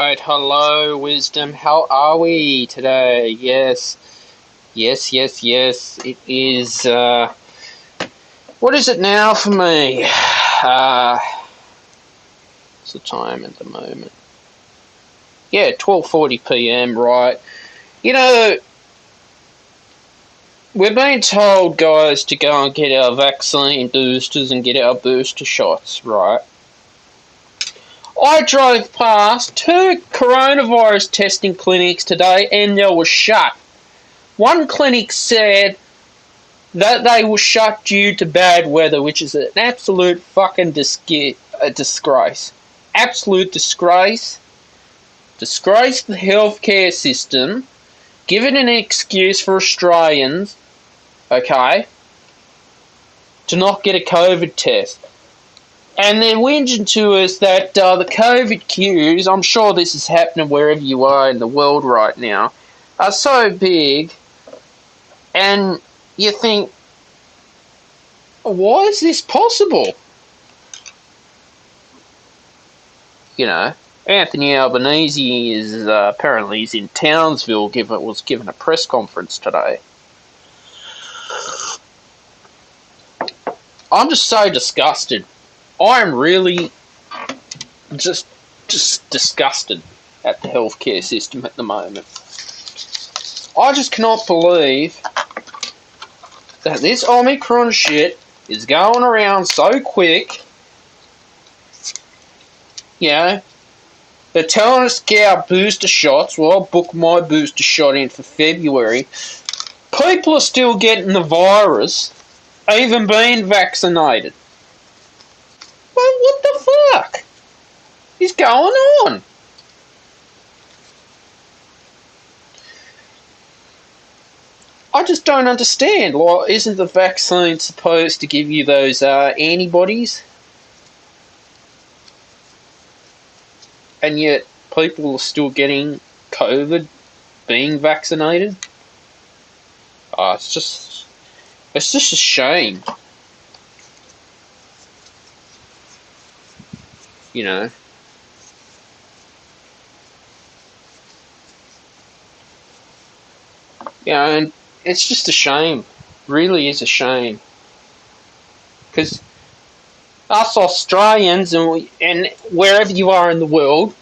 right. Hello, Wisdom. How are we today? Yes. It is, what is it now for me? What's the time at the moment? Yeah, 12:40 p.m., right. You know, we're being told, guys, to go and get our vaccine boosters and get our booster shots, right? I drove past 2 coronavirus testing clinics today and they were shut. One clinic said that they were shut due to bad weather, which is an absolute fucking disgrace. Absolute disgrace. Disgrace the healthcare system. Give it an excuse for Australians, okay, to not get a COVID test. And they're whinging to us that the COVID queues, I'm sure this is happening wherever you are in the world right now, are so big. And you think, why is this possible? You know, Anthony Albanese is apparently he's in Townsville. Was given a press conference today. I'm just so disgusted. I'm really just disgusted at the healthcare system at the moment. I just cannot believe that this Omicron shit is going around so quick. You know, they're telling us to get our booster shots. Well, I booked my booster shot in for February. People are still getting the virus, even being vaccinated. Well, what the fuck is going on? I just don't understand. Like, isn't the vaccine supposed to give you those antibodies? And yet people are still getting COVID being vaccinated? It's just a shame. You know. Yeah, and it's just a shame. Really is a shame. Because us Australians and wherever you are in the world,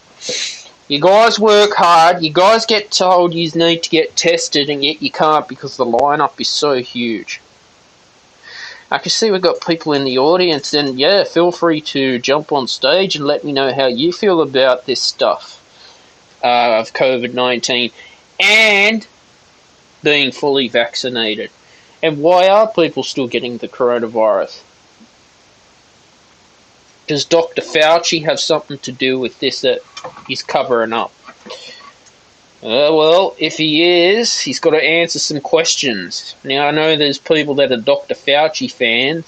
you guys work hard, you guys get told you need to get tested, and yet you can't because the lineup is so huge. I can see we've got people in the audience, and yeah, feel free to jump on stage and let me know how you feel about this stuff of COVID-19 and being fully vaccinated. And why are people still getting the coronavirus? Does Dr. Fauci have something to do with this that he's covering up? Well, if he is, he's got to answer some questions. Now, I know there's people that are Dr. Fauci fans.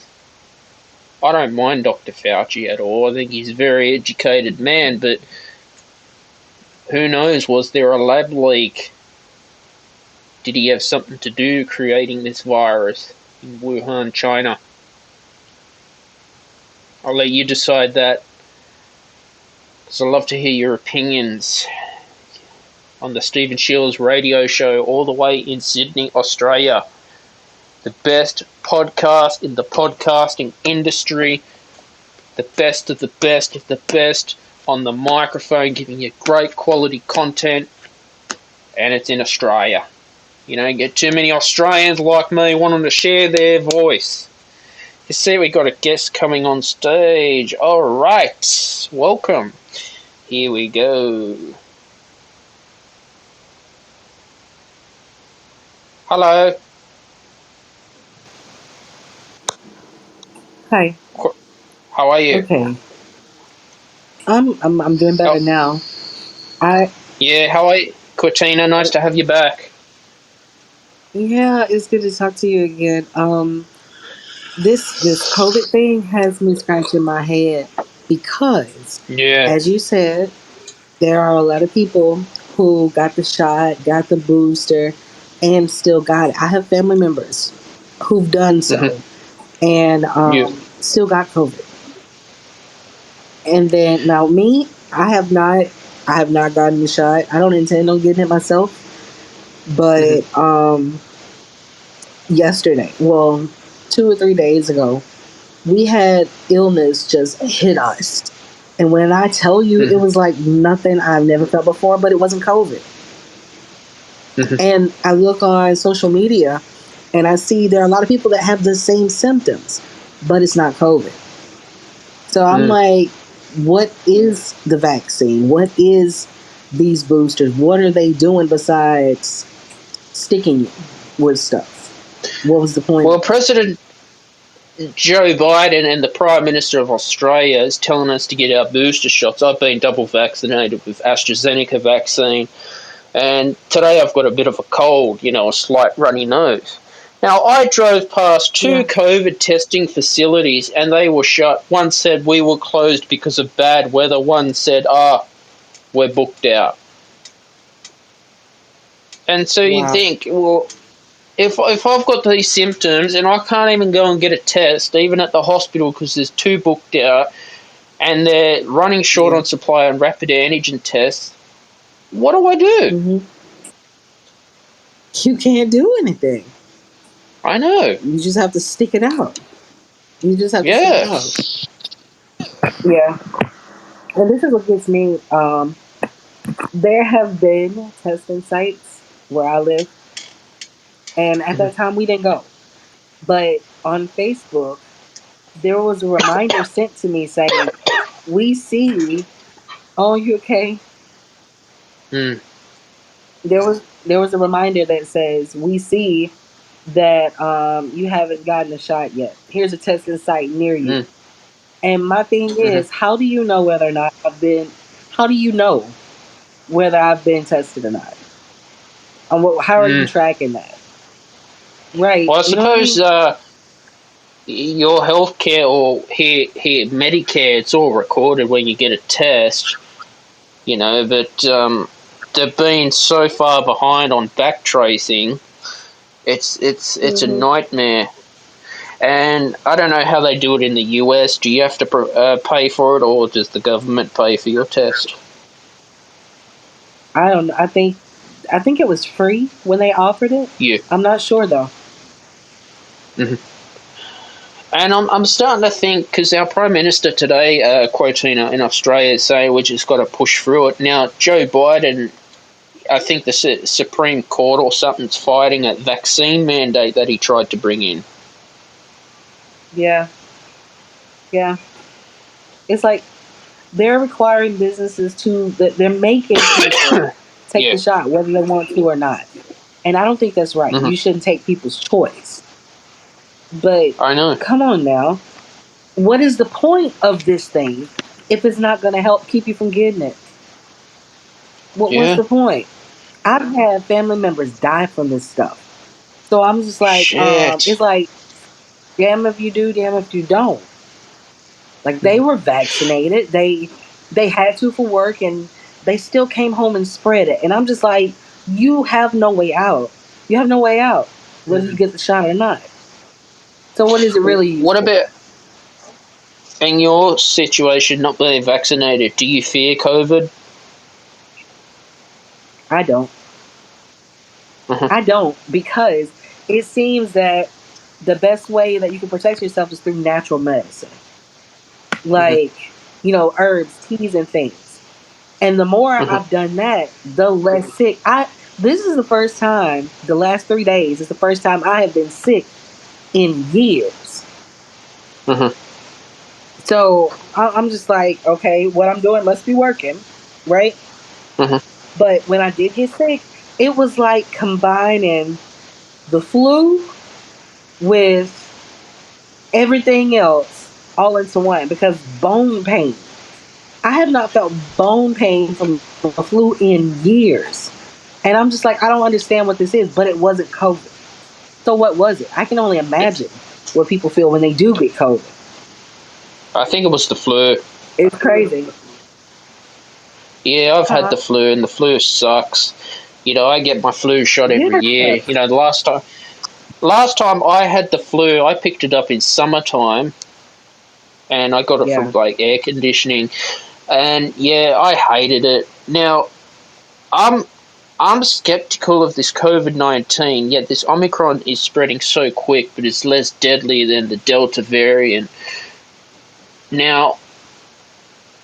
I don't mind Dr. Fauci at all. I think he's a very educated man, but who knows, was there a lab leak? Did he have something to do creating this virus in Wuhan, China? I'll let you decide that, because I'd love to hear your opinions on the Stephen Sheil's radio show all the way in Sydney, Australia. The best podcast in the podcasting industry. The best of the best of the best on the microphone, giving you great quality content. And it's in Australia. You don't get too many Australians like me wanting to share their voice. You see, we got a guest coming on stage. All right, welcome. Here we go. Hello. Hi. How are you? Okay. I'm doing better now. Yeah, how are you, Cortina? Nice to have you back. Yeah, it's good to talk to you again. This COVID thing has me scratching my head because, as you said, there are a lot of people who got the shot, got the booster, and still got it. I have family members who've done so and still got COVID. And then now me, I have not I have not gotten the shot. I don't intend on getting it myself. But yesterday, well, 2 or 3 days ago, we had illness just hit us. And when I tell you, it was like nothing I've never felt before, but it wasn't COVID. And I look on social media and I see there are a lot of people that have the same symptoms, but it's not COVID. So I'm like, what is the vaccine? What is these boosters? What are they doing besides sticking you with stuff? What was the point? Well, President Joe Biden and the Prime Minister of Australia is telling us to get our booster shots. I've been double vaccinated with AstraZeneca vaccine, and today I've got a bit of a cold, a slight runny nose. Now, I drove past two COVID testing facilities and they were shut. One said we were closed because of bad weather. One said, we're booked out. And so you think, well, if I've got these symptoms and I can't even go and get a test, even at the hospital, because there's two booked out, and they're running short on supply on rapid antigen tests, what do I do? You can't do anything. I know. You just have to stick it out. You just have to stick it out. Yeah. And this is what gets me. There have been testing sites where I live, and at that time we didn't go. But on Facebook, there was a reminder sent to me saying, "We see." Oh, you okay? There was a reminder that says, "We see that you haven't gotten a shot yet. Here's a testing site near you." And my thing is, how do you know whether or not how do you know whether I've been tested or not? How are you tracking that? Right. Well, I suppose your healthcare or here Medicare, it's all recorded when you get a test, but they've been so far behind on back tracing. It's a nightmare. And I don't know how they do it in the US. Do you have to pay for it, or does the government pay for your test? I don't know. I think it was free when they offered it. Yeah. I'm not sure though. And I'm starting to think, because our Prime Minister today, quoting in Australia, is saying we just got to push through it. Now, Joe Biden, I think the Supreme Court or something's fighting a vaccine mandate that he tried to bring in. Yeah. Yeah. It's like they're requiring businesses they're making people take the shot, whether they want to or not. And I don't think that's right. You shouldn't take people's choice. But I know. Come on now. What is the point of this thing if it's not going to help keep you from getting it? What's the point? I've had family members die from this stuff. So I'm just like, it's like, damn if you do, damn if you don't. Like, they were vaccinated. They had to for work, and they still came home and spread it. And I'm just like, you have no way out. You have no way out, whether you get the shot or not. So what is it really used What for? about in your situation, not being vaccinated? Do you fear COVID? I don't. I don't, because it seems that the best way that you can protect yourself is through natural medicine. Like, herbs, teas, and things. And the more I've done that, the less sick. This is the first time, the last 3 days, is the first time I have been sick in years. So I'm just like, okay, what I'm doing must be working, right? But when I did get sick, it was like combining the flu with everything else all into one, because bone pain. I have not felt bone pain from the flu in years. And I'm just like, I don't understand what this is, but it wasn't COVID. So what was it? I can only imagine what people feel when they do get COVID. I think it was the flu. It's crazy. Yeah, I've had the flu, and the flu sucks. I get my flu shot every year. The last time I had the flu, I picked it up in summertime, and I got it from like air conditioning. And yeah, I hated it. Now, I'm skeptical of this COVID-19, yet this Omicron is spreading so quick, but it's less deadly than the Delta variant. Now,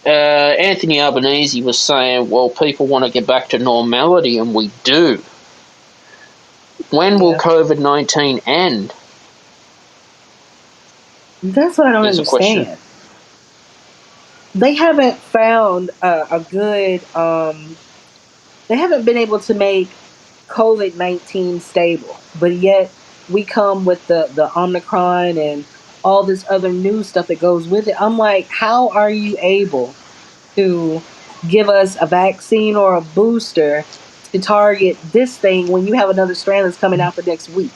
Anthony Albanese was saying, well, people want to get back to normality, and we do. When will COVID-19 end? That's what I don't Is a question. understand. They haven't found a good, they haven't been able to make COVID-19 stable, but yet we come with the Omicron and all this other new stuff that goes with it. I'm like, how are you able to give us a vaccine or a booster to target this thing when you have another strand that's coming out the next week?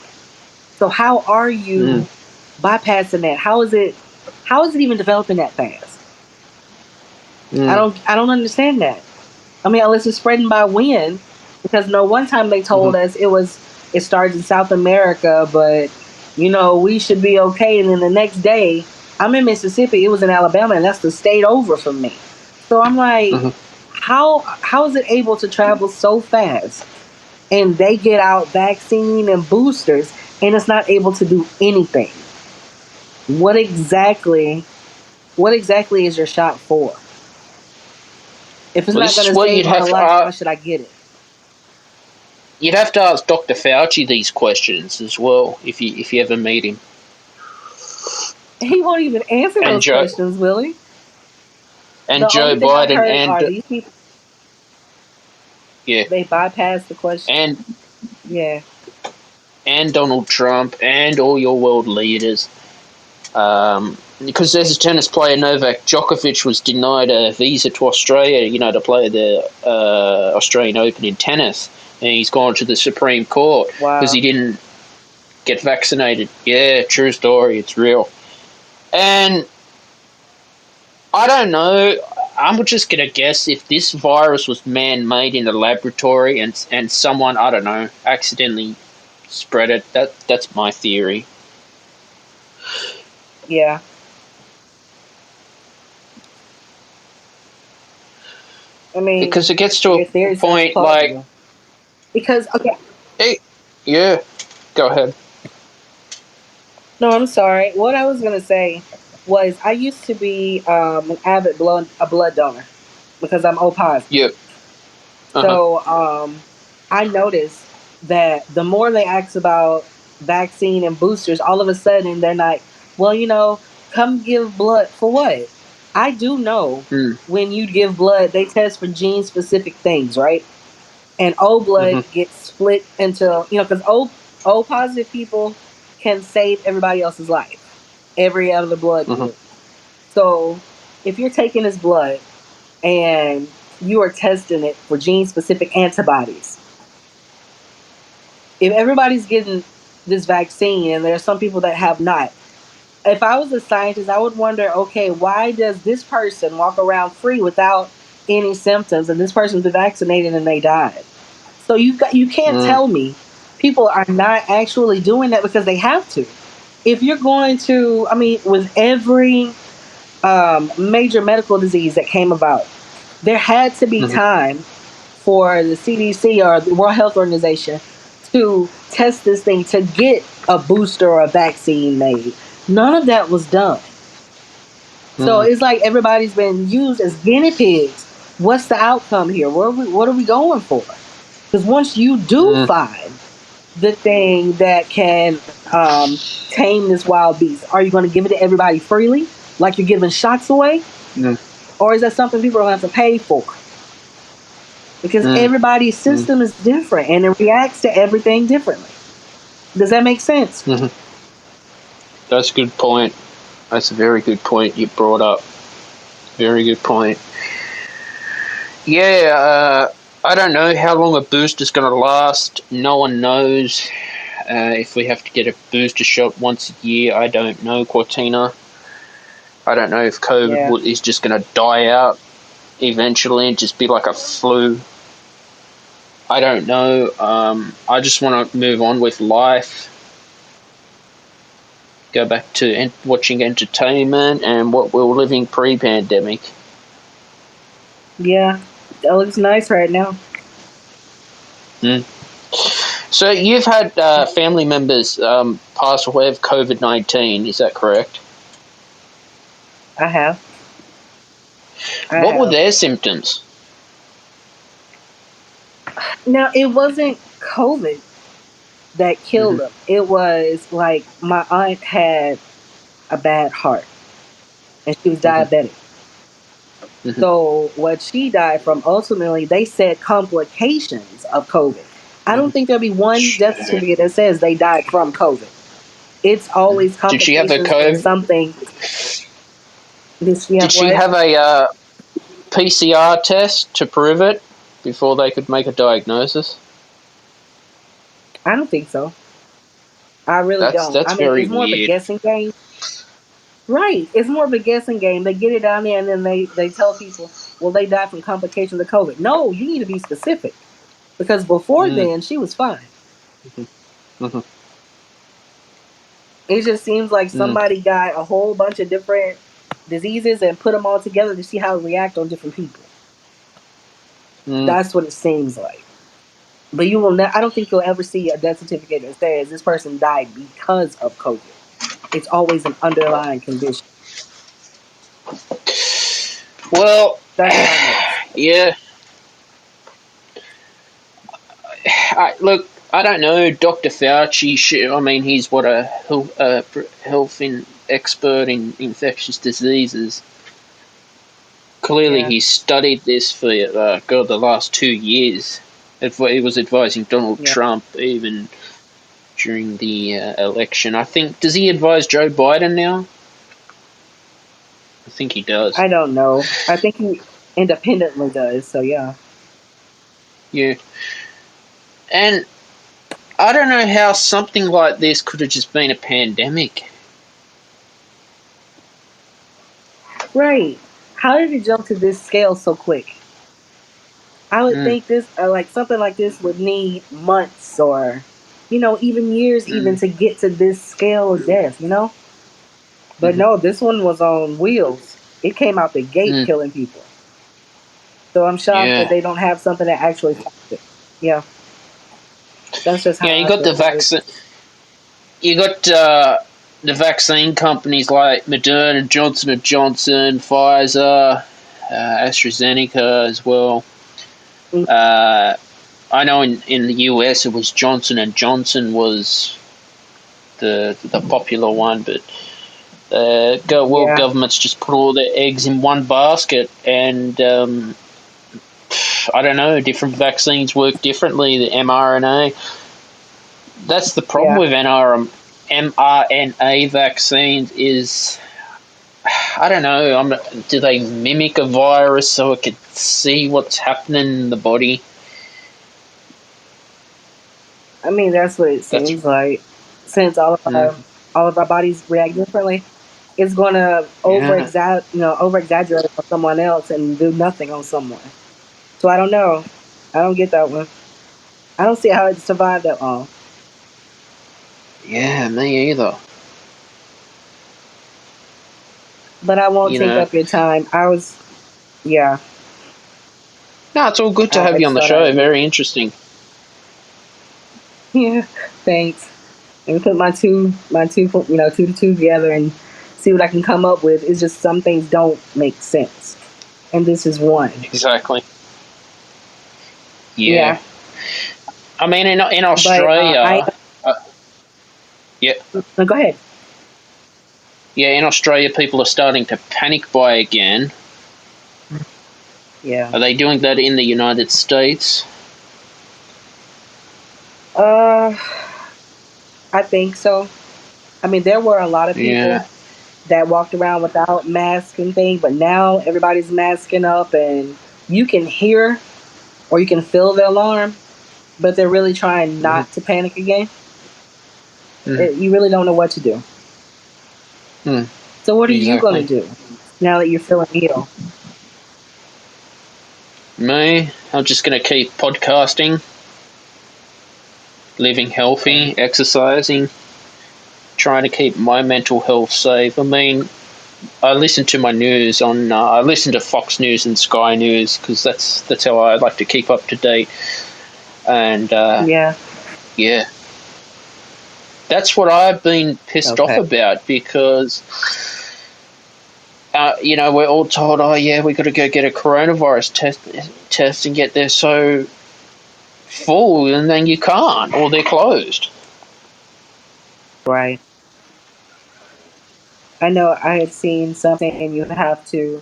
So how are you bypassing that? How is it even developing that fast? I don't understand that. I mean, unless it's spreading by wind, because one time they told us it starts in South America, but we should be okay. And then the next day, I'm in Mississippi, it was in Alabama, and that's the state over from me. So I'm like, how is it able to travel so fast? And they get out vaccine and boosters, and it's not able to do anything. What exactly is your shot for? If it's not going to save my life, why should I get it? You'd have to ask Dr. Fauci these questions as well if you ever meet him. He won't even answer those questions, will he? And Joe Biden and these people. Yeah, they bypass the question. And Donald Trump and all your world leaders. Because there's a tennis player, Novak Djokovic, was denied a visa to Australia, to play the Australian Open in tennis. And he's gone to the Supreme Court because he didn't get vaccinated. Yeah, true story. It's real. And I don't know. I'm just going to guess if this virus was man-made in a laboratory and someone, I don't know, accidentally spread it. That's my theory. Yeah. I mean, because it gets to a point like because yeah, go ahead. No, I'm sorry. What I was gonna say was I used to be an avid blood donor because I'm O positive. Yeah. So I noticed that the more they ask about vaccine and boosters, all of a sudden they're like, well, come give blood for what? I do know when you give blood, they test for gene specific things, right? And O blood gets split into, because O positive people can save everybody else's life, every other blood group. So if you're taking this blood and you are testing it for gene-specific antibodies, if everybody's getting this vaccine and there are some people that have not, if I was a scientist, I would wonder, okay, why does this person walk around free without any symptoms and this person's been vaccinated and they died? So you can't tell me people are not actually doing that because they have to. If you're going to, with every major medical disease that came about, there had to be time for the CDC or the World Health Organization to test this thing to get a booster or a vaccine made. None of that was done. So it's like everybody's been used as guinea pigs. What's the outcome here? What are we going for? Because once you do find the thing that can tame this wild beast, are you going to give it to everybody freely, like you're giving shots away? Or is that something people are going to have to pay for? Because everybody's system is different and it reacts to everything differently. Does that make sense? That's a good point. That's a very good point you brought up. Very good point. Yeah, I don't know how long a booster's going to last. No one knows. If we have to get a booster shot once a year, I don't know, Cortina. I don't know if COVID is just going to die out eventually and just be like a flu. I don't know. I just want to move on with life. Go back to watching entertainment and what we were living pre-pandemic. Yeah, that looks nice right now. Mm. So you've had family members pass away of COVID-19, is that correct? I have. What were their symptoms? Now, it wasn't COVID that killed them. It was like my aunt had a bad heart and she was diabetic. So what she died from, ultimately, they said complications of COVID. I don't think there'll be one death certificate that says they died from COVID. It's always Did she have a complications from COVID? something. Did she have Did she what? have a PCR test to prove it before they could make a diagnosis? I don't think so. I really don't. That's I mean, very it's more of a weird. guessing game. Right. It's more of a guessing game. They get it down there and then they tell people, well, they died from complications of COVID. No, you need to be specific. Because before then, she was fine. Mm-hmm. It just seems like somebody got a whole bunch of different diseases and put them all together to see how it react on different people. That's what it seems like. But you will I don't think you'll ever see a death certificate that says this person died because of COVID. It's always an underlying condition. Well, that's what I noticed. Yeah. Look, I don't know. Dr. Fauci, I mean, he's what a health expert in infectious diseases. Clearly, he's studied this for the last 2 years. He was advising Donald Trump even during the election. I think, does he advise Joe Biden now? I think he does. I don't know. I think he independently does. So yeah. Yeah. And I don't know how something like this could have just been a pandemic. Right. How did it jump to this scale so quick? I would think this, like something like this, would need months or, even years, even to get to this scale of death. But no, this one was on wheels. It came out the gate killing people. So I'm shocked that they don't have something that actually stops it. Yeah, that's just how You I got feel the about it. vaccine. You got the vaccine companies like Moderna, Johnson and Johnson, Pfizer, AstraZeneca as well. I know in the US it was Johnson and Johnson was the popular one, but world governments just put all their eggs in one basket, and I don't know. Different vaccines work differently. The mRNA. That's the problem with mRNA vaccines is, I don't know. Do they mimic a virus so it could see what's happening in the body? I mean, that's what it seems like. Since all of our bodies react differently, it's going to over exaggerate on someone else and do nothing on someone. So I don't know. I don't get that one. I don't see how it survived that long. Yeah, me either. But I won't take up your time. Yeah. No, it's all good to have you on the show. Very interesting. Yeah, thanks. And put my two to two together and see what I can come up with. It's just some things don't make sense, and this is one. Exactly. Yeah. I mean, in Australia. Yeah. Go ahead. Yeah, in Australia, people are starting to panic buy again. Yeah. Are they doing that in the United States? I think so. I mean, there were a lot of people that walked around without masks and things, but now everybody's masking up, and you can hear or you can feel the alarm, but they're really trying not to panic again. You really don't know what to do. So what are you going to do now that you're feeling ill? Me? I'm just going to keep podcasting, living healthy, exercising, trying to keep my mental health safe. I mean, I listen to my news on. I listen to Fox News and Sky News because that's how I like to keep up to date. And Yeah. That's what I've been pissed off Okay. about because, we're all told, oh yeah, we got to go get a coronavirus test, and yet they're so full, and then you can't, or they're closed. Right. I know I had seen something you have to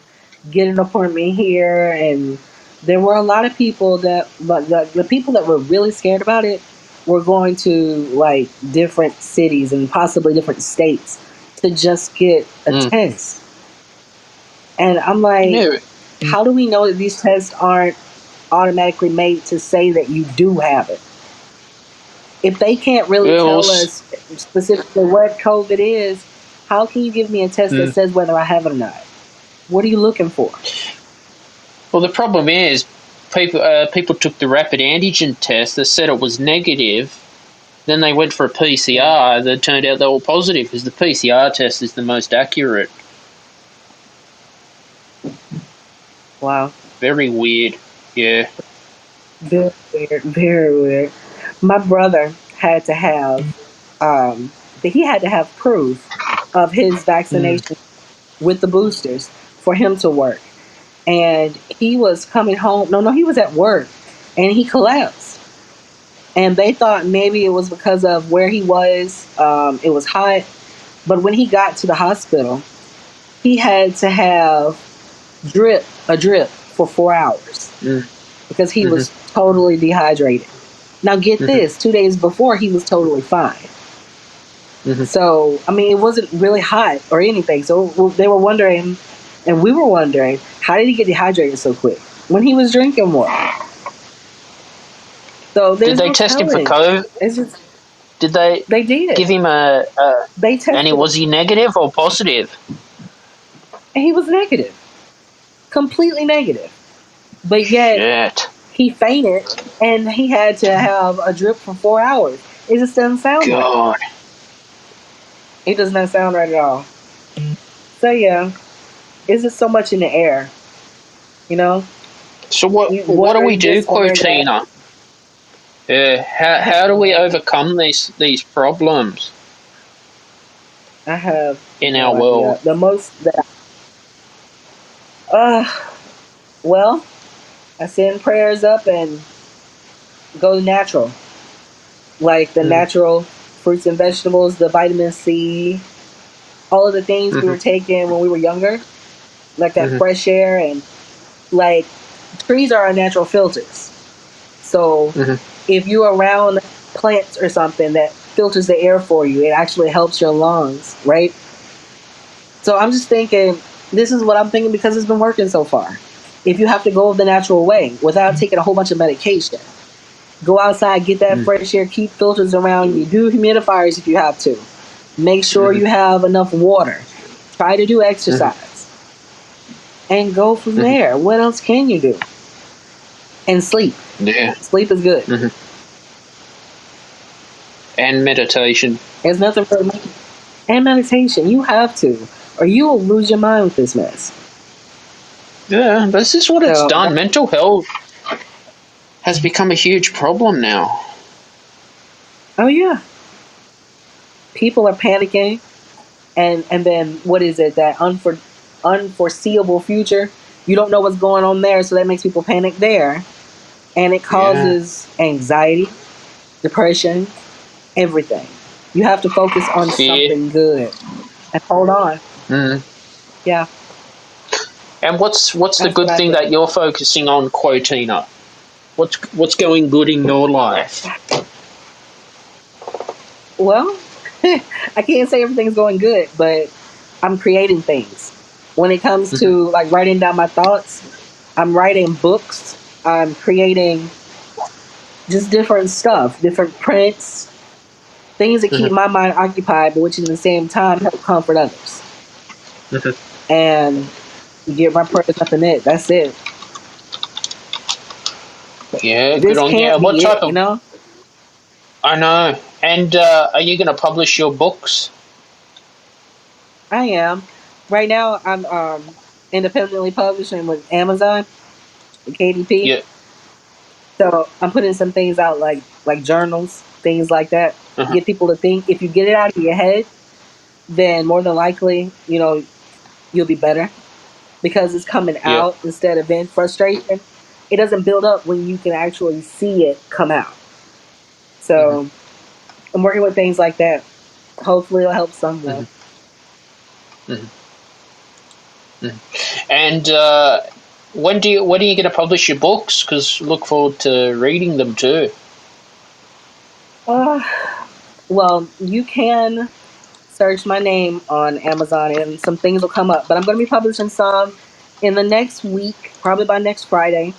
get an appointment here, and there were a lot of people that, but the people that were really scared about it were going to like different cities and possibly different states to just get a test. And I'm like, how do we know that these tests aren't automatically made to say that you do have it? If they can't really tell us specifically what COVID is, how can you give me a test that says whether I have it or not? What are you looking for? Well, the problem is people took the rapid antigen test that said it was negative. Then they went for a PCR that turned out they were positive because the PCR test is the most accurate. Wow. Very weird. Yeah. Very weird. Very weird. My brother had to have, he had to have proof of his vaccination with the boosters for him to work. And he was coming home. No, he was at work and he collapsed. And they thought maybe it was because of where he was. It was hot. But when he got to the hospital, he had to have a drip for 4 hours because he was totally dehydrated. Now get this, 2 days before he was totally fine. So, I mean, it wasn't really hot or anything. So they were wondering, and we were wondering, how did he get dehydrated so quick when he was drinking water? So did they test him for COVID? Did they? They did. Give him They tested and was he negative or positive? And he was negative. Completely negative. But yet, he fainted and he had to have a drip for 4 hours. It just doesn't sound right. It does not sound right at all. So, yeah, it's just so much in the air, you know? So what do we do, Quotina? Yeah, how do we overcome these problems? I have in our world. The most that well, I send prayers up and go natural. Like the natural fruits and vegetables, the vitamin C, all of the things we were taking when we were younger, like that fresh air, and like trees are our natural filters. So if you're around plants or something that filters the air for you, it actually helps your lungs, right? So I'm just thinking, this is what I'm thinking because it's been working so far. If you have to go the natural way without taking a whole bunch of medication, go outside, get that fresh air, keep filters around you, do humidifiers if you have to. Make sure you have enough water. Try to do exercise. And go from there. What else can you do? And sleep. Yeah. Sleep is good. And meditation. There's nothing for me. And meditation. You have to. Or you will lose your mind with this mess. Yeah, this is what it's done. Mental health has become a huge problem now. Oh, yeah. People are panicking. And then, what is it? That unforeseeable future. You don't know what's going on there, so that makes people panic there. And it causes anxiety, depression, everything. You have to focus on something good. And hold on. Yeah. And what's the good thing that you're focusing on, Quotina? What's going good in your life? Well, I can't say everything's going good, but I'm creating things. When it comes to like writing down my thoughts, I'm writing books. I'm creating just different stuff, different prints, things that keep my mind occupied, but which at the same time help comfort others. And get my prayers up in it. That's it. Yeah, good on you. What type of? You know? I know. And are you going to publish your books? I am. Right now, I'm independently publishing with Amazon, KDP. Yeah. So I'm putting some things out like journals, things like that. Get people to think. If you get it out of your head, then more than likely, you'll be better because it's coming Yeah. out instead of in frustration. It doesn't build up when you can actually see it come out. So I'm working with things like that. Hopefully, it'll help someone. And when are you going to publish your books? Because look forward to reading them too. Well, you can search my name on Amazon and some things will come up. But I'm going to be publishing some in the next week, probably by next Friday.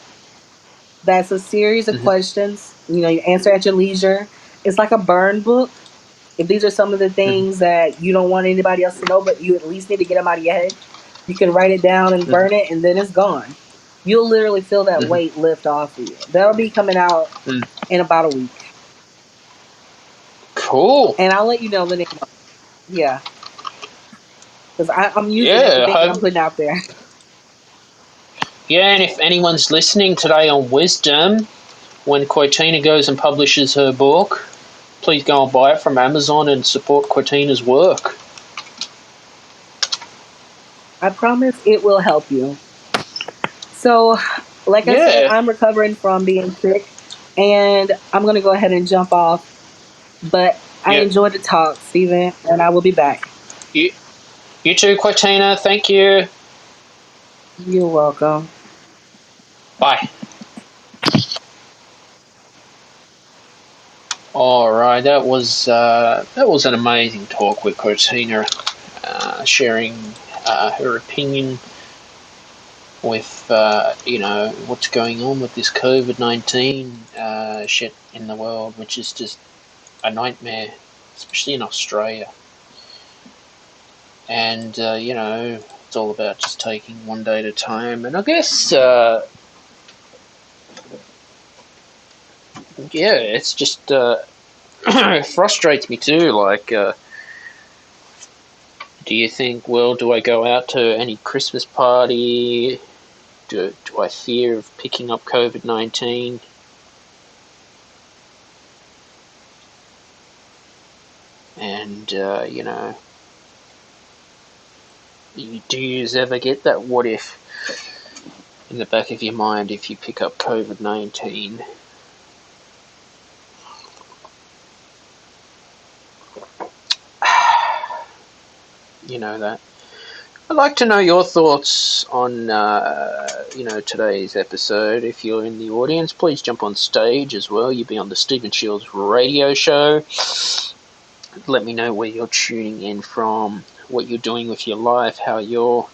That's a series of questions. You answer at your leisure. It's like a burn book. If these are some of the things that you don't want anybody else to know, but you at least need to get them out of your head, you can write it down and burn it, and then it's gone. You'll literally feel that weight lift off of you. That'll be coming out in about a week. Cool. And I'll let you know the name of it. Yeah. Because I'm using everything that I'm putting out there. Yeah, and if anyone's listening today on Wisdom, when Quotina goes and publishes her book, please go and buy it from Amazon and support Quotina's work. I promise it will help you. So, like I said, I'm recovering from being sick, and I'm going to go ahead and jump off. But I enjoyed the talk, Stephen, and I will be back. You too, Quotina. Thank you. You're welcome. Bye. All right, that was an amazing talk with Quotina, sharing her opinion with what's going on with this COVID-19 shit in the world, which is just a nightmare, especially in Australia. And it's all about just taking one day at a time. And I guess it's just it frustrates me too. Like, do you think, well, do I go out to any Christmas party? Do I fear of picking up COVID-19? And do you ever get that what if in the back of your mind if you pick up COVID-19? You know that. I'd like to know your thoughts on today's episode. If you're in the audience, please jump on stage as well. You'll be on the Stephen Shields radio show. Let me know where you're tuning in from, what you're doing with your life, how you're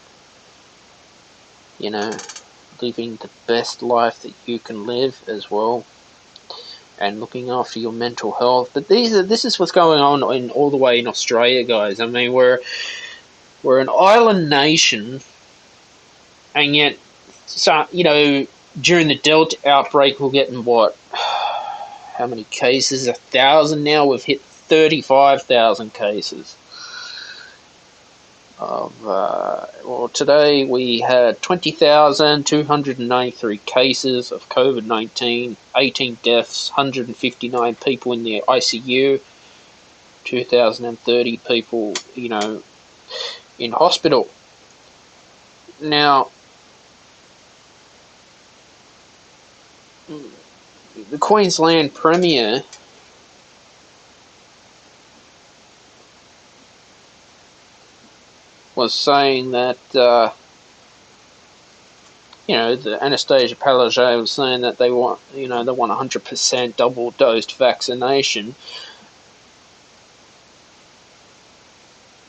living the best life that you can live as well, and looking after your mental health. But this is what's going on all the way in Australia, guys. I mean, we're an island nation, and yet, during the Delta outbreak, we're getting what? How many cases? 1,000 now. We've hit 35,000 cases. Today we had 20,293 cases of COVID-19, 18 deaths, 159 people in the ICU, 2,030 people, in hospital. Now, the Queensland Premier was saying that, the Anastasia Palaszczuk was saying that they want 100% double-dosed vaccination.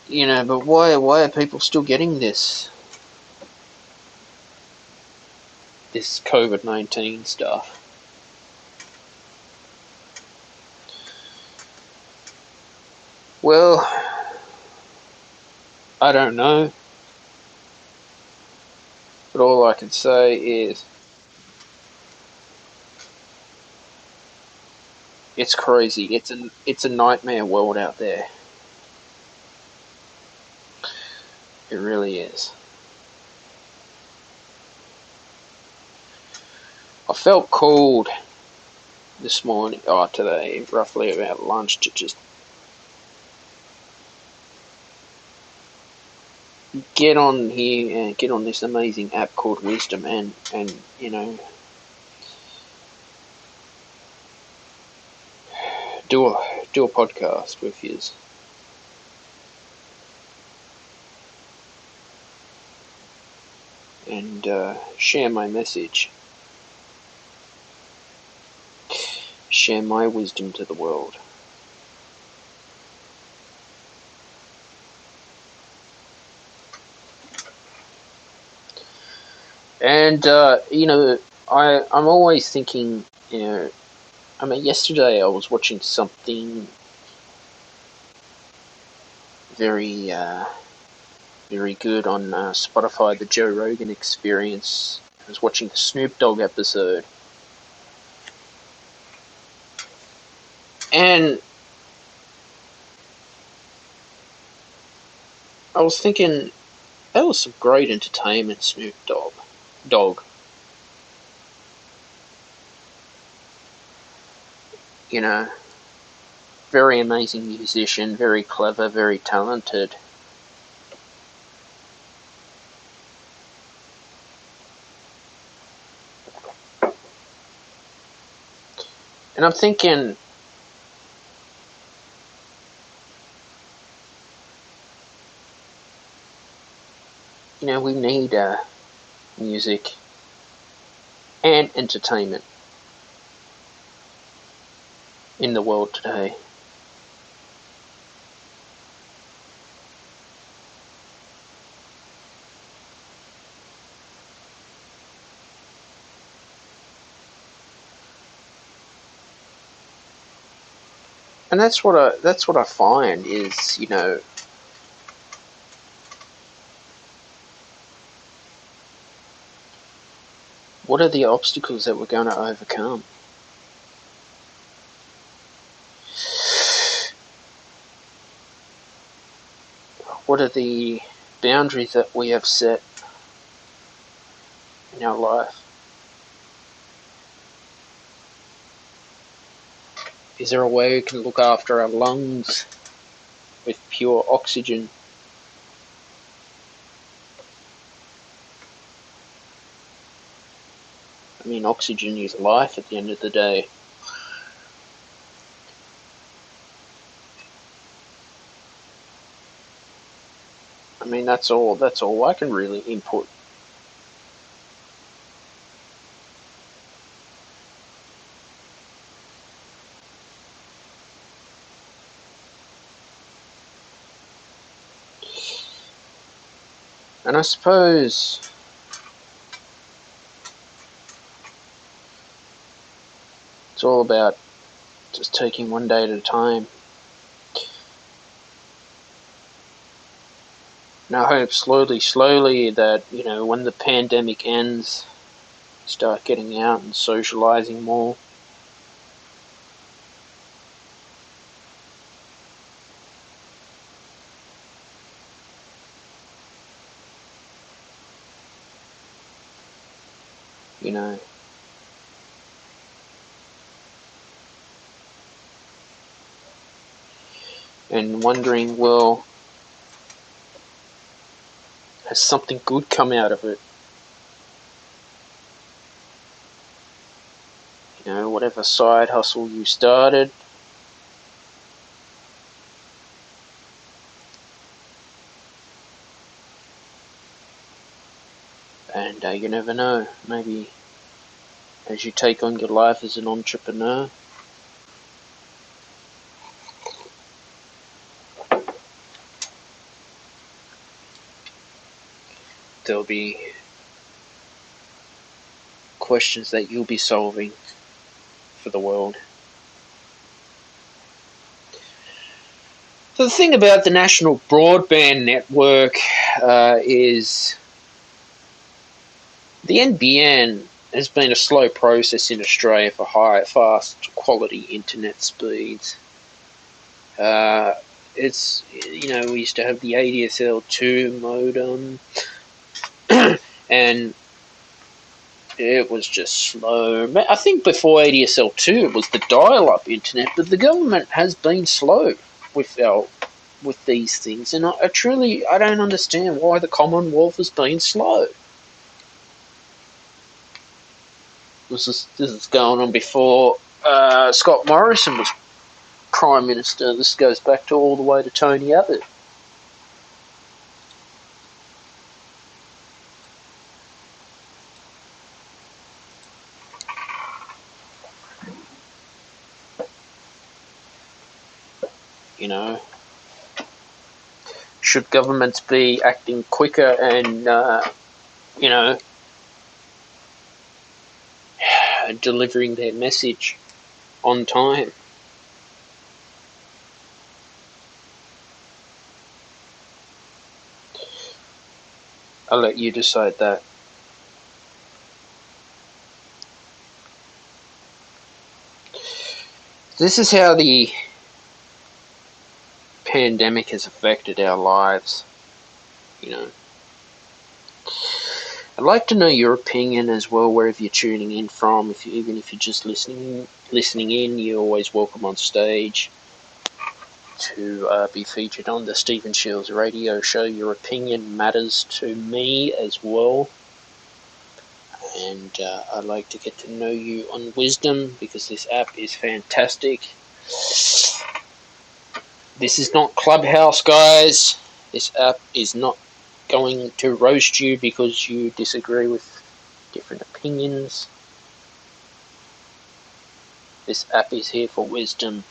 But why are people still getting this COVID-19 stuff? Well, I don't know. But all I can say is it's crazy. It's a nightmare world out there. It really is. I felt called this morning, today, roughly about lunch, to just get on here and get on this amazing app called Wisdom and do a podcast with yous. And share my message. Share my wisdom to the world. And, I'm always thinking, yesterday I was watching something very, very good on Spotify, the Joe Rogan Experience. I was watching the Snoop Dogg episode. And I was thinking, that was some great entertainment, Snoop Dogg. Very amazing musician, very clever, very talented. And I'm thinking, we need music and entertainment in the world today. And that's what I find is, what are the obstacles that we're going to overcome? What are the boundaries that we have set in our life? Is there a way we can look after our lungs with pure oxygen? I mean, oxygen is life at the end of the day. I mean, that's all I can really input. And I suppose it's all about just taking one day at a time. And I hope slowly that, when the pandemic ends, start getting out and socializing more. And wondering, well, has something good come out of it? Whatever side hustle you started, and you never know, maybe as you take on your life as an entrepreneur, there'll be questions that you'll be solving for the world. So the thing about the National Broadband Network is the NBN has been a slow process in Australia for fast quality internet speeds. It's, we used to have the ADSL2 modem, and it was just slow. I think before ADSL2 it was the dial-up internet, but the government has been slow with these things, and I don't understand why the Commonwealth has been slow. This is going on before Scott Morrison was Prime Minister. This goes back to all the way to Tony Abbott. Should governments be acting quicker and, delivering their message on time? I'll let you decide that. This is how the pandemic has affected our lives. I'd like to know your opinion as well, wherever you're tuning in from. Even if you're just listening in, you're always welcome on stage to be featured on the Stephen Shields radio show. Your opinion matters to me as well. And I'd like to get to know you on Wisdom, because this app is fantastic. This is not Clubhouse, guys. This app is not going to roast you because you disagree with different opinions. This app is here for wisdom.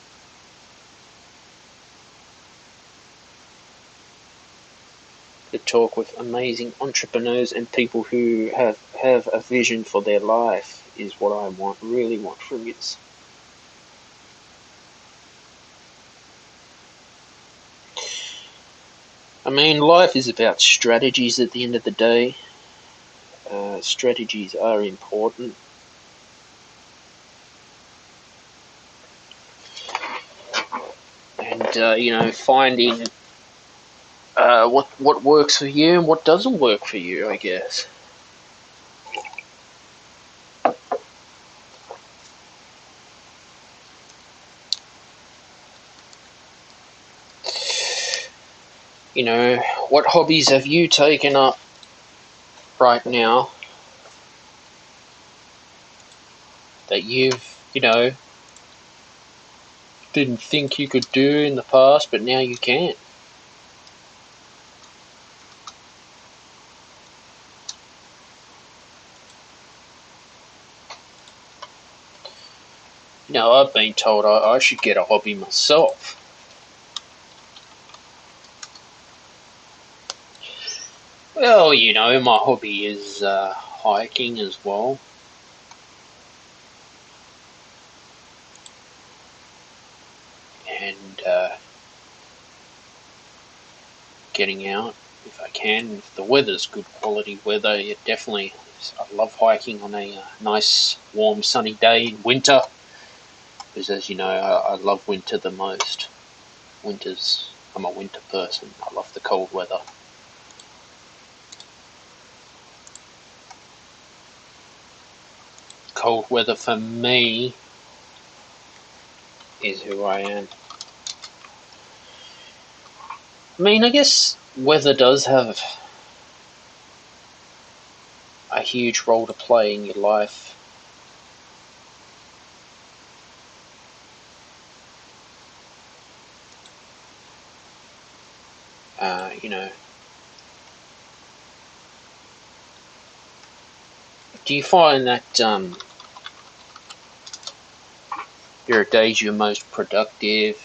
To talk with amazing entrepreneurs and people who have a vision for their life is what I really want from this. I mean, life is about strategies at the end of the day. Strategies are important. And, finding what works for you and what doesn't work for you, I guess. What hobbies have you taken up right now that you've, didn't think you could do in the past, but now you can? I've been told I should get a hobby myself. Well, my hobby is hiking as well. And getting out if I can. If the weather's good quality weather, I love hiking on a nice, warm, sunny day in winter. Because as you know, I love winter the most. I'm a winter person. I love the cold weather. Cold weather for me is who I am. I mean, I guess weather does have a huge role to play in your life. Do you find that there are days you're most productive?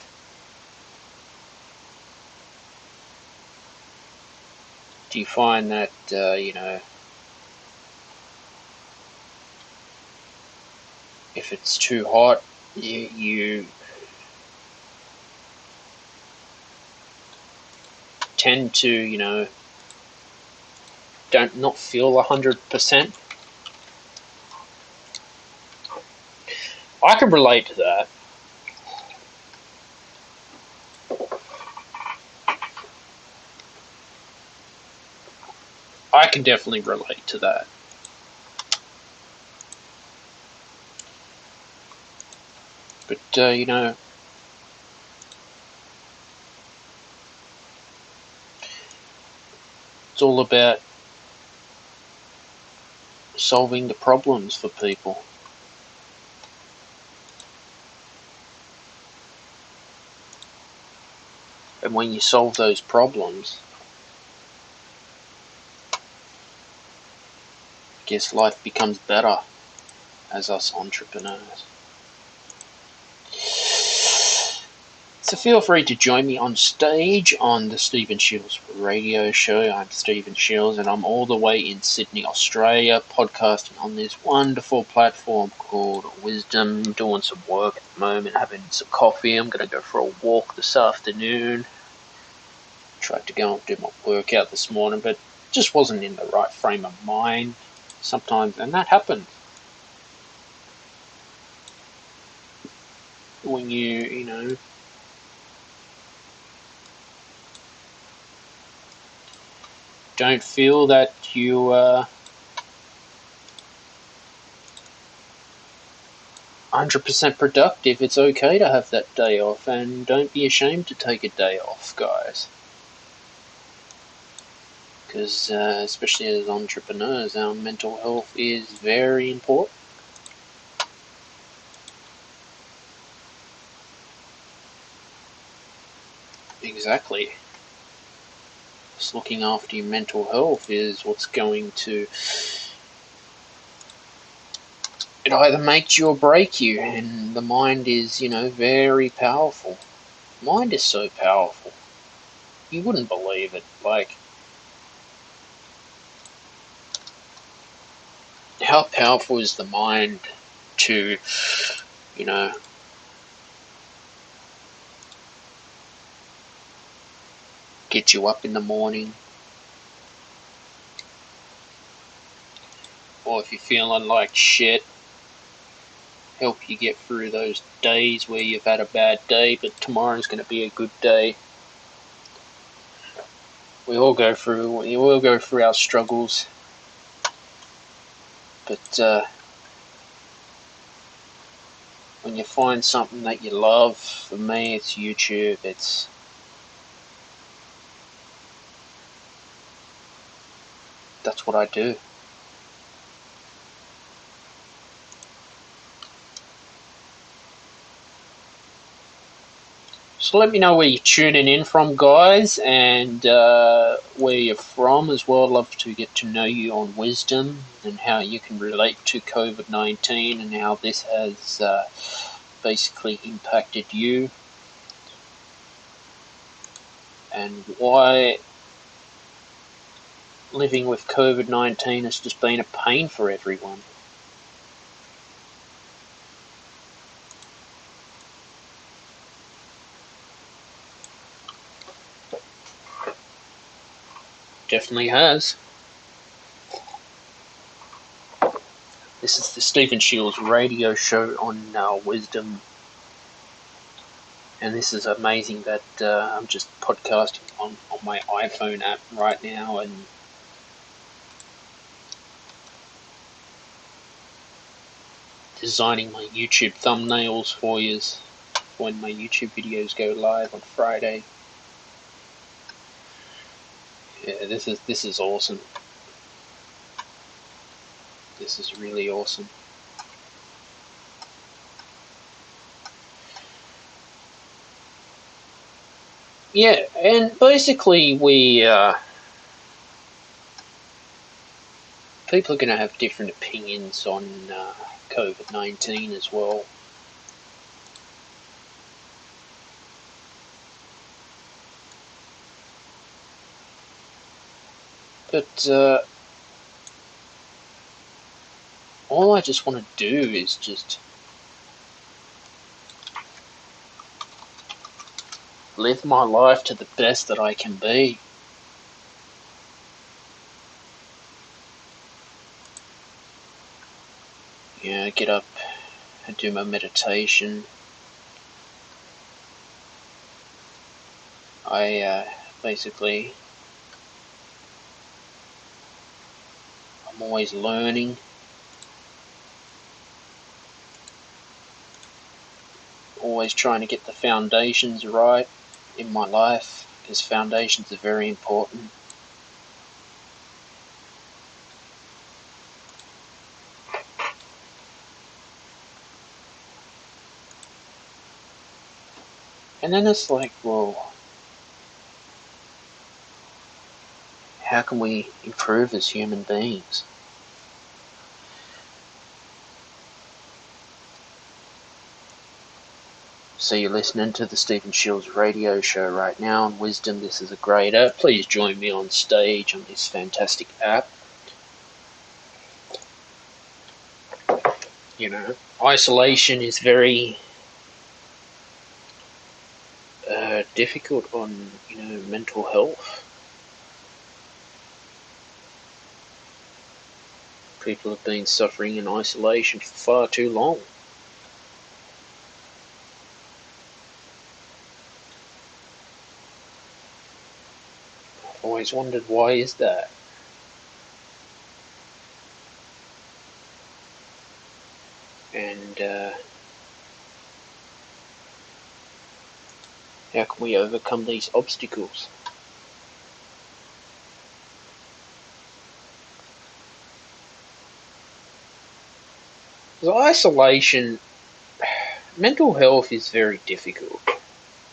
Do you find that, if it's too hot, you tend to, not feel 100%? I can relate to that. I can definitely relate to that. But, it's all about solving the problems for people. And when you solve those problems, I guess life becomes better as us entrepreneurs. So feel free to join me on stage on the Stephen Shields radio show. I'm Stephen Shields and I'm all the way in Sydney, Australia, podcasting on this wonderful platform called Wisdom. Doing some work at the moment, having some coffee. I'm going to go for a walk this afternoon. Tried to go and do my workout this morning, but just wasn't in the right frame of mind sometimes, and that happens. When you don't feel that you 100% productive, it's okay to have that day off, and don't be ashamed to take a day off, guys. Because especially as entrepreneurs, our mental health is very important. Exactly. Just looking after your mental health is what's going to... It either makes you or break you, and the mind is, very powerful. Mind is so powerful. You wouldn't believe it. Like, how powerful is the mind to, get you up in the morning, or if you're feeling like shit, help you get through those days where you've had a bad day, but tomorrow's going to be a good day. We all go through our struggles, but when you find something that you love, for me it's YouTube. That's what I do. So let me know where you're tuning in from, guys, and where you're from as well. I'd love to get to know you on Wisdom and how you can relate to COVID-19 and how this has basically impacted you, and why living with COVID-19 has just been a pain for everyone. Definitely has. This is the Stephen Shields radio show on Wisdom. And this is amazing that I'm just podcasting on my iPhone app right now, and designing my YouTube thumbnails for you when my YouTube videos go live on Friday. Yeah, this is awesome. This is really awesome. Yeah, and basically people are going to have different opinions on COVID-19 as well. But all I just want to do is just live my life to the best that I can be. Get up and do my meditation. I basically I'm always learning. Always trying to get the foundations right in my life, because foundations are very important. And then it's like, well, how can we improve as human beings? So you're listening to the Stephen Shields radio show right now on Wisdom. This is a great app. Please join me on stage on this fantastic app. You know, isolation is very difficult on, mental health. People have been suffering in isolation for far too long. I've always wondered, why is that? And how can we overcome these obstacles? Because isolation, mental health is very difficult.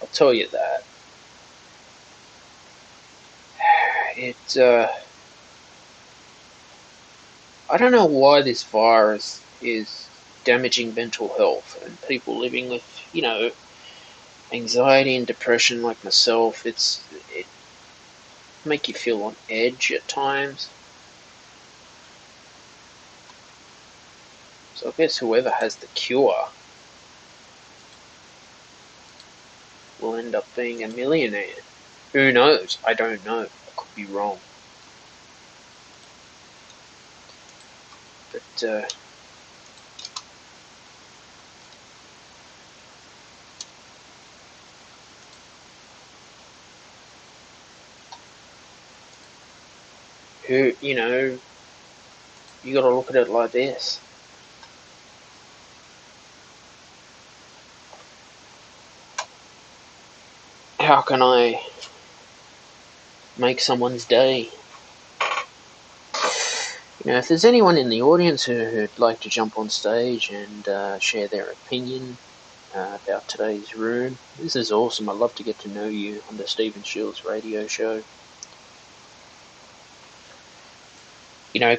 I'll tell you that. I don't know why this virus is damaging mental health, and people living with, anxiety and depression like myself, it make you feel on edge at times. So I guess whoever has the cure will end up being a millionaire. Who knows? I don't know. I could be wrong. But you got to look at it like this. How can I make someone's day? If there's anyone in the audience who'd like to jump on stage and share their opinion about today's room, this is awesome. I'd love to get to know you on the Stephen Shields radio show.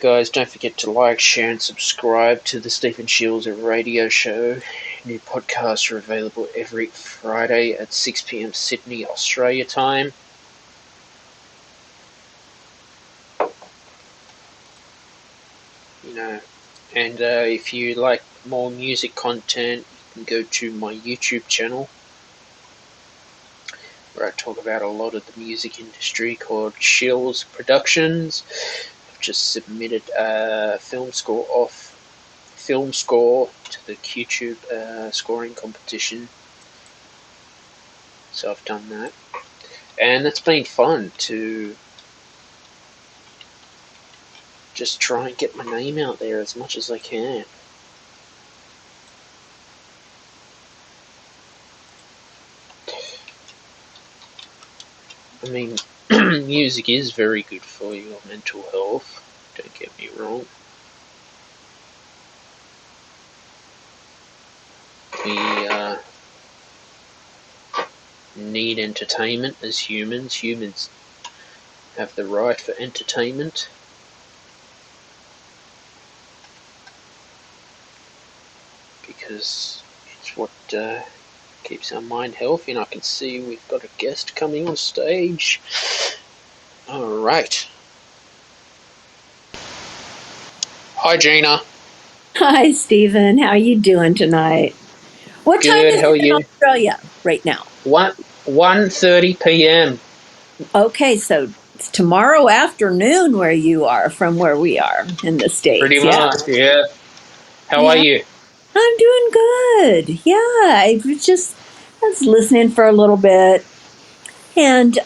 Guys, don't forget to like, share, and subscribe to the Stephen Shields radio show. New podcasts are available every Friday at 6 p.m. Sydney, Australia time. And if you like more music content, you can go to my YouTube channel, where I talk about a lot of the music industry, called Shields Productions. I've just submitted a film score to the YouTube scoring competition. So I've done that. And it's been fun to just try and get my name out there as much as I can. I mean, music is very good for your mental health, don't get me wrong. We need entertainment as humans. Humans have the right for entertainment. Because it's what keeps our mind healthy. And I can see we've got a guest coming on stage. All right. Hi, Gina. Hi, Stephen. How are you doing tonight? What time is it in Australia right now? 1:30 p.m. Okay, so it's tomorrow afternoon where you are from where we are in the States. Pretty much, yeah. How are you? I'm doing good. Yeah, I was listening for a little bit, and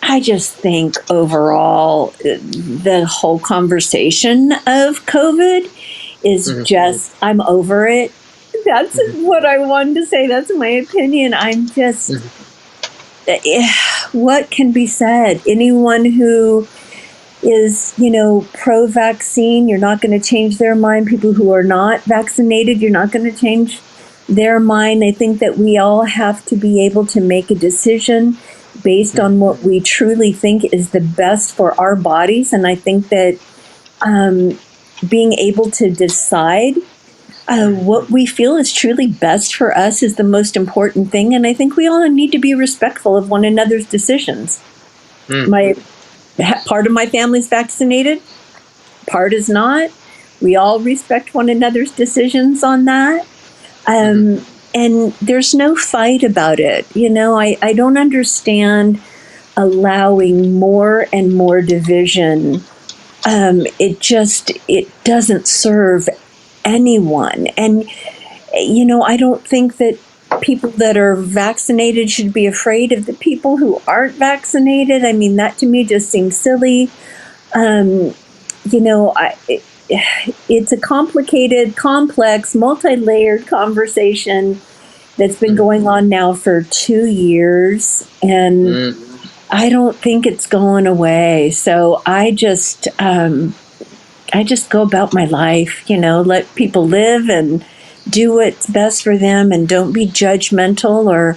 I just think overall, the whole conversation of COVID is just, I'm over it. That's what I wanted to say. That's my opinion. I'm just, what can be said? Anyone who is, pro-vaccine, you're not going to change their mind. People who are not vaccinated, you're not going to change their mind. I think that we all have to be able to make a decision based on what we truly think is the best for our bodies. And I think that being able to decide what we feel is truly best for us is the most important thing. And I think we all need to be respectful of one another's decisions. Part of my family's vaccinated, part is not. We all respect one another's decisions on that. And there's no fight about it. I don't understand allowing more and more division. It doesn't serve anyone. And, I don't think that people that are vaccinated should be afraid of the people who aren't vaccinated. I mean, that to me just seems silly. It's a complicated, complex, multi-layered conversation that's been going on now for 2 years, and I don't think it's going away. So I just go about my life, let people live and do what's best for them, and don't be judgmental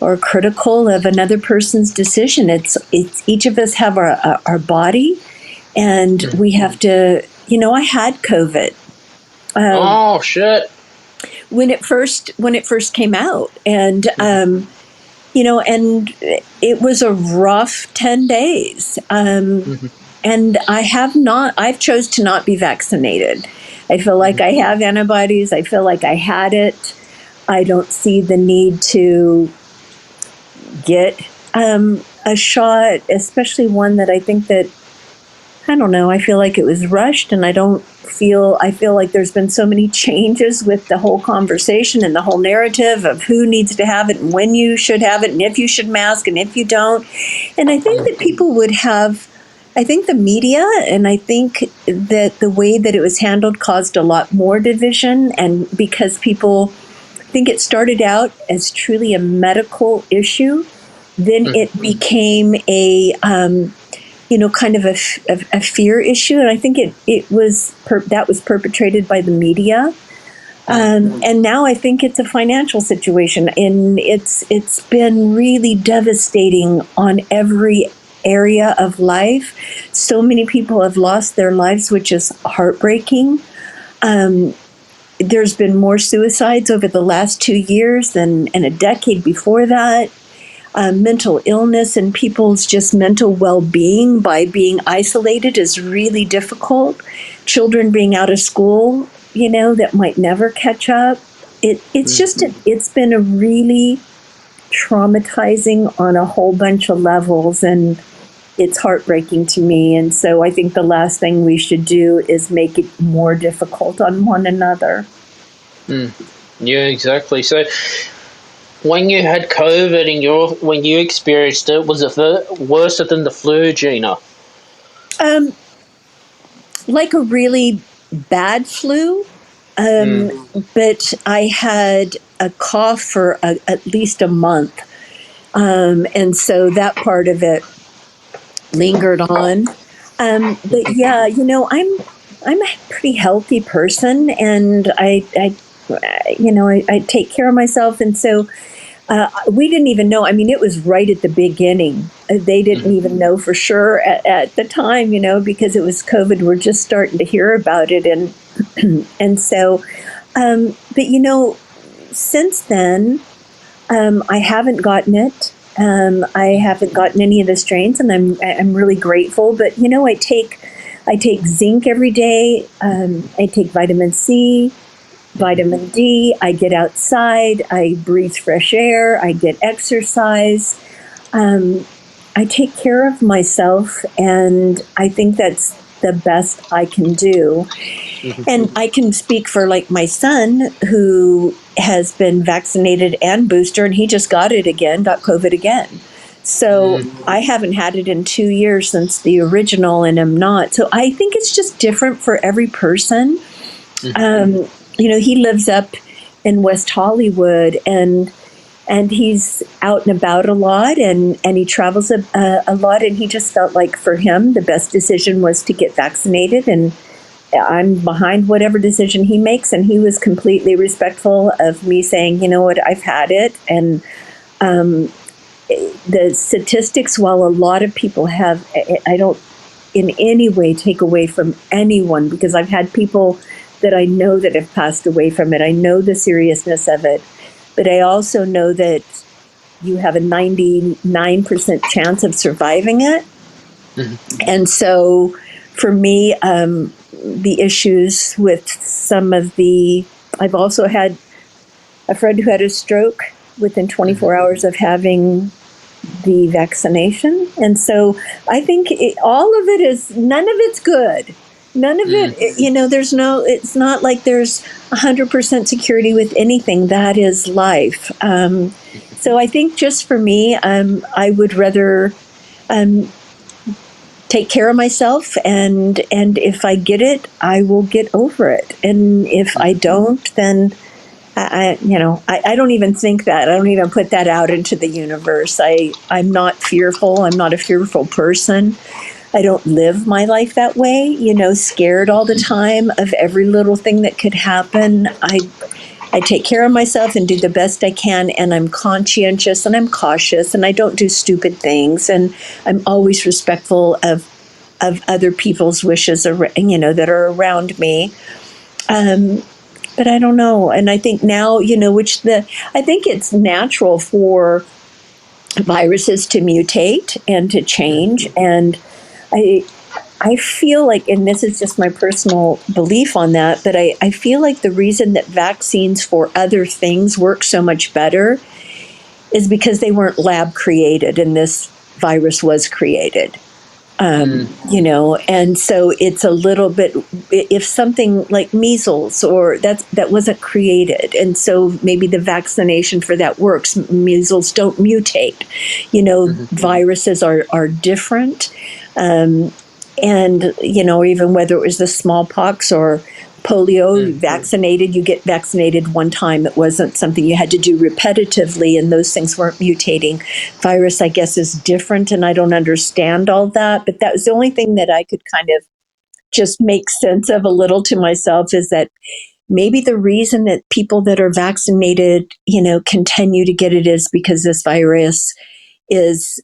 or critical of another person's decision. It's each of us have our body, and we have to. I had COVID. Oh shit! When it first came out, and and it was a rough 10 days. And I've chose to not be vaccinated. I feel like I have antibodies. I feel like I had it. I don't see the need to get a shot, especially one that I think that, I don't know, I feel like it was rushed, and I feel like there's been so many changes with the whole conversation and the whole narrative of who needs to have it and when you should have it and if you should mask and if you don't. And I think that people would have, I think the media, and I think that the way that it was handled caused a lot more division, and because people think it started out as truly a medical issue, then it became a kind of a fear issue, and I think it was that was perpetrated by the media, and now I think it's a financial situation, and it's been really devastating on every area of life. So many people have lost their lives, which is heartbreaking. There's been more suicides over the last 2 years than in a decade before that. Mental illness and people's just mental well-being by being isolated is really difficult. Children being out of school, that might never catch up. It's been a really traumatizing on a whole bunch of levels, and it's heartbreaking to me. And so I think the last thing we should do is make it more difficult on one another. Yeah, exactly. So when you had COVID and when you experienced it, was it worse than the flu, Gina? Like a really bad flu. But I had a cough for at least a month. And so that part of it lingered on. But yeah, I'm a pretty healthy person, and I take care of myself. And so we didn't even know. I mean, it was right at the beginning. They didn't even know for sure at the time, because it was COVID. We're just starting to hear about it. And so, but since then, I haven't gotten it. I haven't gotten any of the strains, and I'm really grateful. But I take zinc every day. I take vitamin C, vitamin D. I get outside. I breathe fresh air. I get exercise. I take care of myself, and I think that's the best I can do. And I can speak for like my son, who has been vaccinated and booster, and he just got COVID again. So I haven't had it in 2 years since the original, and I'm not. So I think it's just different for every person. He lives up in West Hollywood, and he's out and about a lot, and he travels a lot, and he just felt like for him the best decision was to get vaccinated, and I'm behind whatever decision he makes. And he was completely respectful of me saying, you know what, I've had it. And the statistics, while a lot of people have, I don't in any way take away from anyone, because I've had people that I know that have passed away from it. I know the seriousness of it, but I also know that you have a 99% chance of surviving it. And so for me, the issues with some of I've also had a friend who had a stroke within 24 hours of having the vaccination. And so I think all of it is, none of it's good. None of it, it's not like there's 100% security with anything. That is life. So I think just for me, I would rather take care of myself, and if I get it, I will get over it. And if I don't, then I don't even think that. I don't even put that out into the universe. I'm not fearful. I'm not a fearful person. I don't live my life that way, scared all the time of every little thing that could happen. I take care of myself and do the best I can, and I'm conscientious and I'm cautious, and I don't do stupid things, and I'm always respectful of other people's wishes, that are around me. But I don't know. And I think now, I think it's natural for viruses to mutate and to change. And I feel like, and this is just my personal belief on that, but I feel like the reason that vaccines for other things work so much better is because they weren't lab created, and this virus was created. And so it's a little bit, if something like measles or that wasn't created, and so maybe the vaccination for that works. Measles don't mutate, viruses are different. And, even whether it was the smallpox or polio, vaccinated, you get vaccinated one time. It wasn't something you had to do repetitively, and those things weren't mutating. Virus, I guess, is different, and I don't understand all that. But that was the only thing that I could kind of just make sense of a little to myself, is that maybe the reason that people that are vaccinated, continue to get it is because this virus is,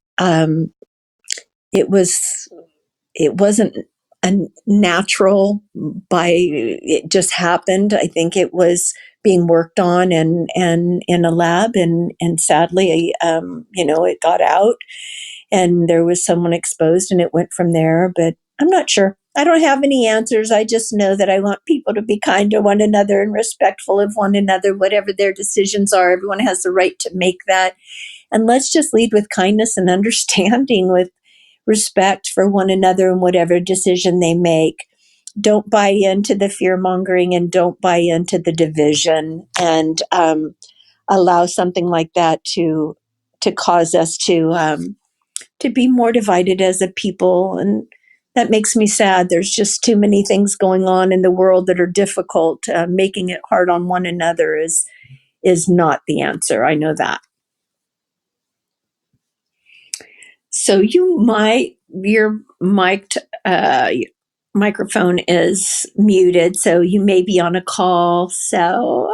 it wasn't a natural it just happened. I think it was being worked on and in a lab, and sadly, it got out, and there was someone exposed, and it went from there. But I'm not sure. I don't have any answers. I just know that I want people to be kind to one another and respectful of one another, whatever their decisions are. Everyone has the right to make that. And let's just lead with kindness and understanding, with respect for one another and whatever decision they make. Don't buy into the fear mongering, and don't buy into the division, and allow something like that to cause us to be more divided as a people. And that makes me sad. There's just too many things going on in the world that are difficult. Making it hard on one another is not the answer. I know that. So your microphone is muted, so you may be on a call. So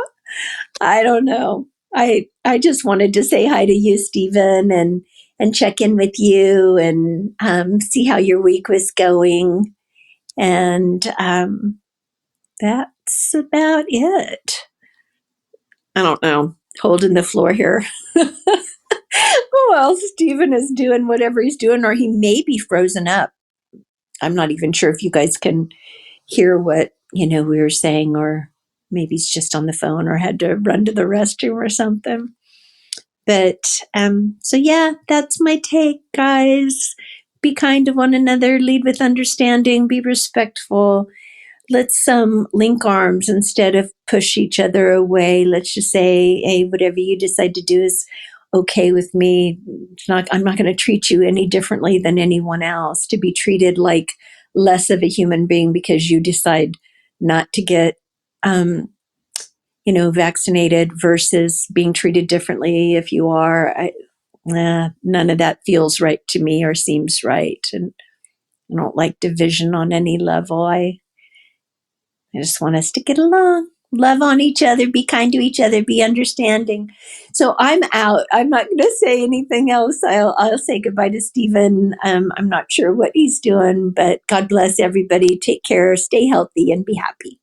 I don't know. I just wanted to say hi to you, Stephen, and check in with you, and see how your week was going. And that's about it. I don't know. Holding the floor here. Well, Stephen is doing whatever he's doing, or he may be frozen up. I'm not even sure if you guys can hear what, we were saying, or maybe he's just on the phone or had to run to the restroom or something. But, so yeah, that's my take, guys. Be kind to one another, lead with understanding, be respectful. Let's link arms instead of push each other away. Let's just say, hey, whatever you decide to do is okay with me. I'm not going to treat you any differently than anyone else. To be treated like less of a human being because you decide not to get, vaccinated versus being treated differently if you are. None of that feels right to me or seems right. And I don't like division on any level. I just want us to get along, love on each other, be kind to each other, be understanding. So I'm out. I'm not going to say anything else. I'll say goodbye to Stephen. I'm not sure what he's doing, but God bless everybody. Take care, stay healthy, and be happy.